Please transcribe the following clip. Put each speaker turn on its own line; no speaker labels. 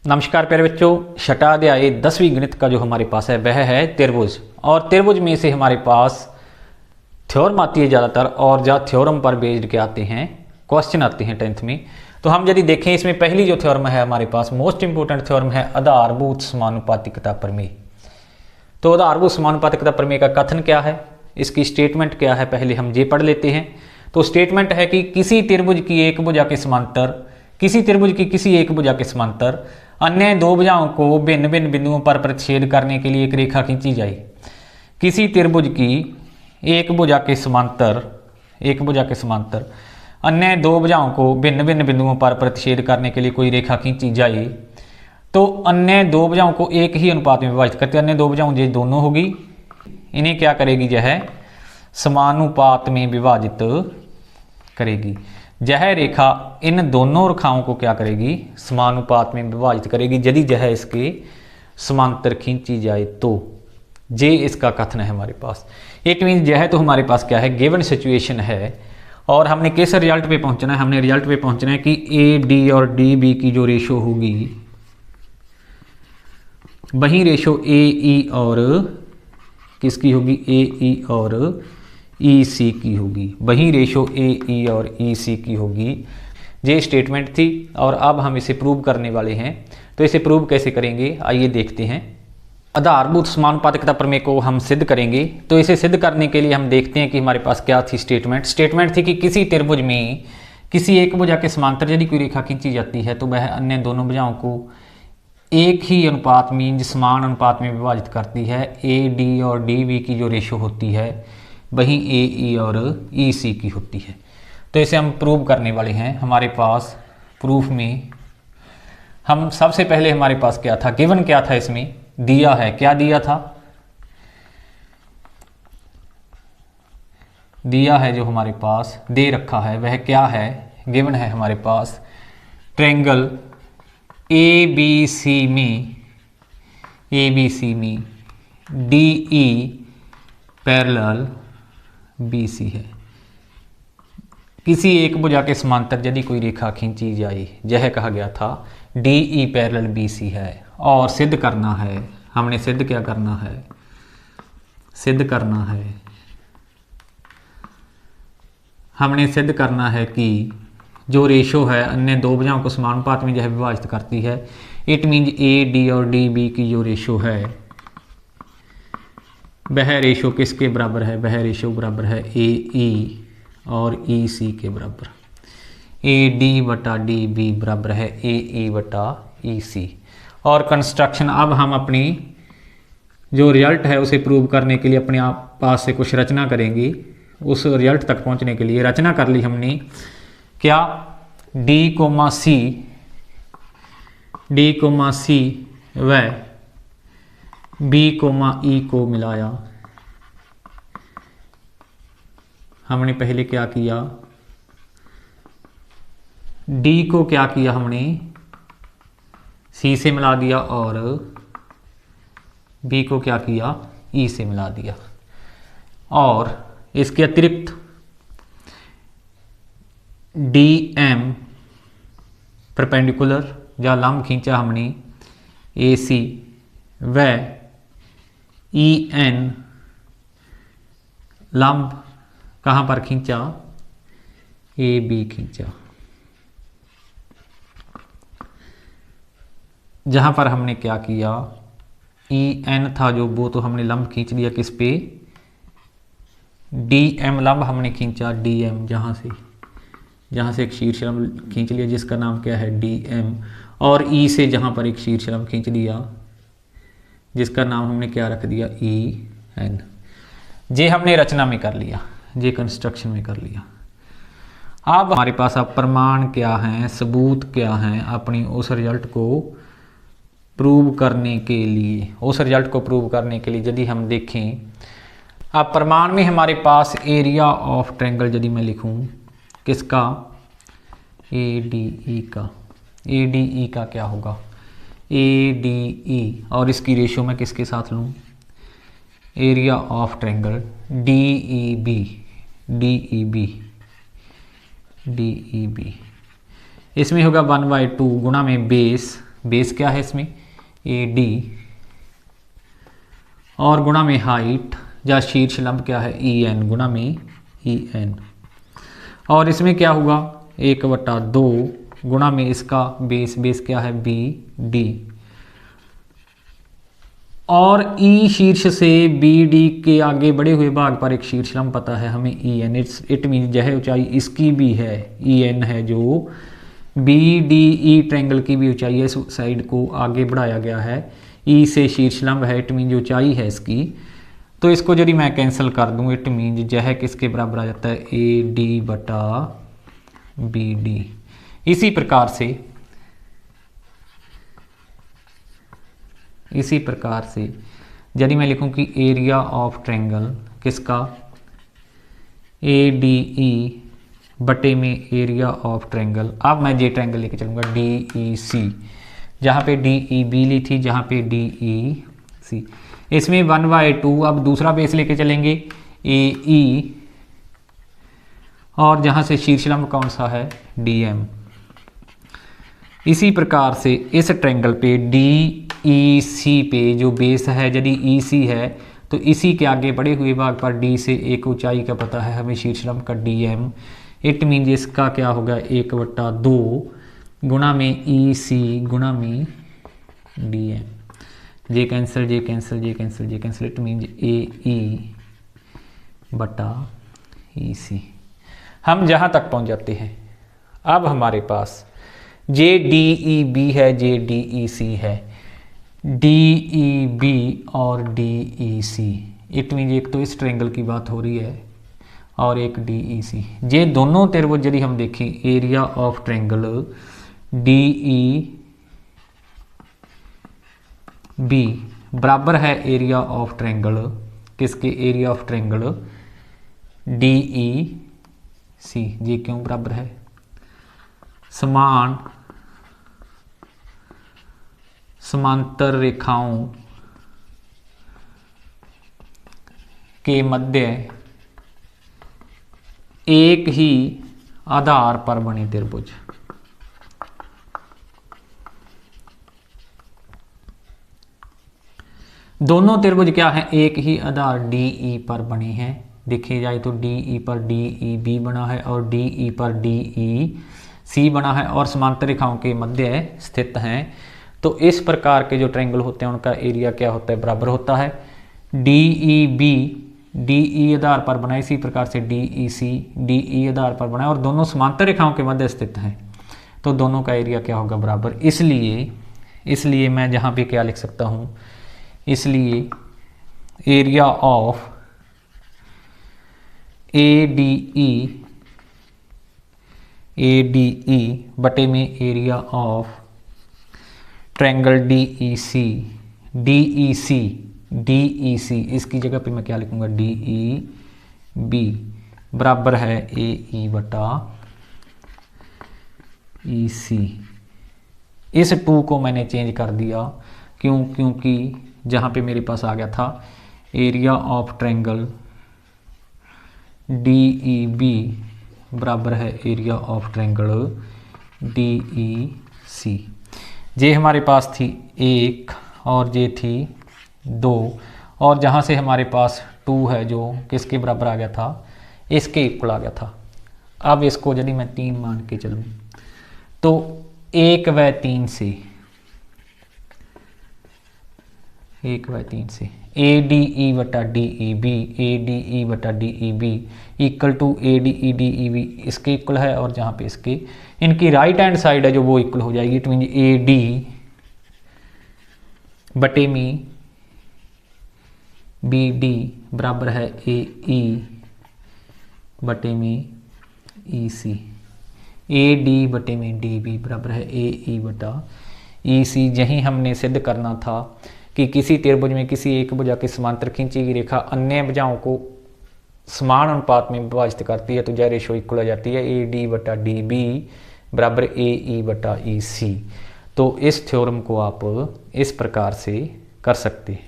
नमस्कार प्यारे बच्चों, छठा अध्याय 10वीं गणित का जो हमारे पास है वह है त्रिभुज। और त्रिभुज में से हमारे पास थ्योरम आती है ज़्यादातर, और जहाँ थ्योरम पर बेस्ड के आते हैं क्वेश्चन आते हैं 10th में। तो हम यदि देखें इसमें पहली जो थ्योरम है हमारे पास मोस्ट इंपोर्टेंट थ्योरम है आधारभूत समानुपातिकता प्रमेय। तो आधारभूत समानुपातिकता प्रमेय का कथन क्या है, इसकी स्टेटमेंट क्या है, पहले हम ये पढ़ लेते हैं। तो स्टेटमेंट है कि किसी त्रिभुज की एक भुजा के समांतर, किसी त्रिभुज की किसी एक भुजा के समांतर अन्य दो भुजाओं को भिन्न भिन्न बिंदुओं पर प्रतिच्छेद करने के लिए एक रेखा खींची जाए। किसी त्रिभुज की एक भुजा के समांतर अन्य दो भुजाओं को भिन्न भिन्न बिंदुओं पर प्रतिच्छेद करने के लिए कोई रेखा खींची जाए तो अन्य दो भुजाओं को एक ही अनुपात में विभाजित करते, अन्य दो भुजाओं ये दोनों होगी, इन्हें क्या करेगी, यह समानुपात में विभाजित करेगी। यह रेखा इन दोनों रेखाओं को क्या करेगी, समानुपात में विभाजित करेगी यदि यह इसके समांतर खींची जाए तो। ये इसका कथन है हमारे पास। इट मीन यह तो हमारे पास क्या है, गिवन सिचुएशन है, और हमने किस रिजल्ट पे पहुंचना है, हमने रिजल्ट पे पहुंचना है कि ए डी और डी बी की जो रेशो होगी वही रेशो ए ई और किसकी होगी, ए ई और ई सी की होगी, वही रेशो ए ई और ई सी की होगी। ये स्टेटमेंट थी और अब हम इसे प्रूव करने वाले हैं। तो इसे प्रूव कैसे करेंगे, आइए देखते हैं। आधारभूत समानुपातिकता प्रमेय को हम सिद्ध करेंगे। तो इसे सिद्ध करने के लिए हम देखते हैं कि हमारे पास क्या थी स्टेटमेंट थी कि किसी त्रिभुज में किसी एक भुजा के समांतर यदि कोई रेखा खींची जाती है तो वह अन्य दोनों भुजाओं को एक ही अनुपात मीन समान अनुपात में विभाजित करती है। ए डी और डी बी की जो रेशो होती है वही ए ई और ई सी की होती है। तो इसे हम प्रूव करने वाले हैं। हमारे पास प्रूफ में हम सबसे पहले हमारे पास क्या था, गिवन क्या था, इसमें दिया है, क्या दिया था, दिया है जो हमारे पास दे रखा है वह क्या है, गिवन है हमारे पास ट्रायंगल ए बी सी में D E parallel B C है। किसी एक भुजा के समांतर यदि कोई रेखा खींची जाए, यह कहा गया था D E parallel B C है। और सिद्ध करना है, हमने सिद्ध क्या करना है, हमने सिद्ध करना है कि जो रेशो है अन्य दो भुजाओं को समानुपात में यह विभाजित करती है। इट मीन्स ए डी और डी बी की जो रेशो है वह रेशो किसके बराबर है, वह रेशो बराबर है ए ई और ई सी के बराबर। ए डी बटा डी बी बराबर है ए ई बटा ई सी। और कंस्ट्रक्शन, अब हम अपनी जो रिजल्ट है उसे प्रूव करने के लिए अपने आप पास से कुछ रचना करेंगे। उस रिजल्ट तक पहुंचने के लिए रचना कर ली हमने, क्या, डी कोमा सी व बी कोमा ई को मिलाया। हमने पहले क्या किया, डी को क्या किया, हमने सी से मिला दिया और बी को क्या किया, ई से मिला दिया। और इसके अतिरिक्त डी एम परपेंडिकुलर या लंब खींचा हमने ए सी व ई एन लंब कहाँ पर खींचा, ए बी खींचा। जहाँ पर हमने क्या किया, ई एन था जो वो तो हमने लंब खींच लिया किस पे, डी एम लंब हमने खींचा डी एम, जहाँ से एक शीर्ष लंब खींच लिया जिसका नाम क्या है डी एम। और ई से जहाँ पर एक शीर्ष लंब खींच लिया जिसका नाम हमने क्या रख दिया, ई एन। ये हमने रचना में कर लिया, ये कंस्ट्रक्शन में कर लिया। अब हमारे पास अब प्रमाण क्या हैं, सबूत क्या हैं अपनी उस रिजल्ट को प्रूव करने के लिए, यदि हम देखें अब प्रमाण में हमारे पास एरिया ऑफ ट्रायंगल यदि मैं लिखूं किसका, ए डी ई का क्या होगा, ए डी ई, और इसकी रेशियो मैं किसके साथ लूं, area of triangle D E B, इसमें होगा 1/2 गुणा में बेस बेस क्या है इसमें ए डी, और गुणा में हाइट या शीर्ष लंब क्या है ई एन, गुणा में ई एन, और इसमें क्या होगा 1/2 गुणा में इसका बेस, बेस क्या है बी डी, और ई शीर्ष से बी डी के आगे बढ़े हुए भाग पर एक शीर्ष लंब पता है हमें ई एन, इट मीन यह ऊंचाई इसकी भी है ई एन है, जो बी डी ई ट्रायंगल की भी ऊंचाई है, इस साइड को आगे बढ़ाया गया है, ई से शीर्ष लंब है, इट मीन जो ऊंचाई है इसकी। तो इसको यदि मैं कैंसिल कर दूं, इट मीन यह किसके बराबर आ जाता है ए डी बटा बी डी। इसी प्रकार से यदि मैं लिखूं कि एरिया ऑफ ट्रायंगल किसका ए डी ई बटे में एरिया ऑफ ट्रायंगल, अब मैं ये ट्रायंगल लेके चलूंगा डी ई सी, जहाँ पे डी ई बी ली थी, जहाँ पे डी ई सी, इसमें 1/2 अब दूसरा बेस लेके चलेंगे ए ई, और जहाँ से शीर्ष लंब कौन सा है डी एम। इसी प्रकार से इस ट्रायंगल पे डी ई सी पे जो बेस है, यदि ई सी है तो इसी के आगे बढ़े हुए भाग पर डी से एक ऊंचाई का पता है हमें शीर्ष लंब का डी एम, इट मीन इसका क्या होगा 1/2 गुणा में ई सी गुणा में D M, J cancel J cancel J cancel J cancel, it mean A E बटा ई सी। हम जहाँ तक पहुँच जाते हैं, अब हमारे पास जे डी ई बी है, जे डी ई सी है, डी ई बी और D E C, it mean एक तो इस ट्रायंगल की बात हो रही है और एक डी ई सी, ये दोनों त्रिभुज यदि हम देखें area of triangle D E B बराबर है एरिया ऑफ ट्रायंगल किसके area of triangle D E C. ये क्यों बराबर है, समांतर रेखाओं के मध्य एक ही आधार पर बने त्रिभुज, दोनों त्रिभुज क्या है एक ही आधार डी ई पर बने हैं। देखिए जाए तो डी ई पर डी ई बी बना है और डी ई पर डी ई सी बना है और समांतर रेखाओं के मध्य स्थित हैं। तो इस प्रकार के जो ट्रायंगल होते हैं उनका एरिया क्या होता है बराबर होता है D E B D E आधार पर बना, इसी प्रकार से D E C D E आधार पर बना और दोनों समांतर रेखाओं के मध्य स्थित हैं, तो दोनों का एरिया क्या होगा बराबर। इसलिए मैं जहाँ पे क्या लिख सकता हूँ, इसलिए area of A D E बटे में area of triangle D E C, इसकी जगह पे मैं क्या लिखूंगा डी ई बी बराबर है ए ई बटा ई सी। इस 2 को मैंने चेंज कर दिया क्योंकि जहाँ पे मेरे पास आ गया था area of triangle D E B बराबर है area of triangle D E C. ये हमारे पास थी 1 और ये थी 2 और जहाँ से हमारे पास 2 है जो किसके बराबर आ गया था, इसके इक्वल आ गया था। अब इसको यदि मैं 3 मान के चलूँ तो 1 व 3 से ए डी ई बटा D E B equal to A D E B इसके इक्वल है और जहाँ पे इसके इनकी राइट हैंड साइड है जो वो इक्वल हो जाएगी। इट मीन ए डी बटे में बी डी बराबर है ए ई बटे में ई सी, ए डी बटे में डी बी बराबर है ए ई बटा ई सी। यही हमने सिद्ध करना था कि किसी त्रिभुज में किसी एक भुजा के समांतर खींची गई रेखा अन्य भुजाओं को समान अनुपात में विभाजित करती है तो यह रेशो इक्वल हो जाती है ए डी बटा डी बी बराबर ए ई बटा ई सी। तो इस थ्योरम को आप इस प्रकार से कर सकते हैं।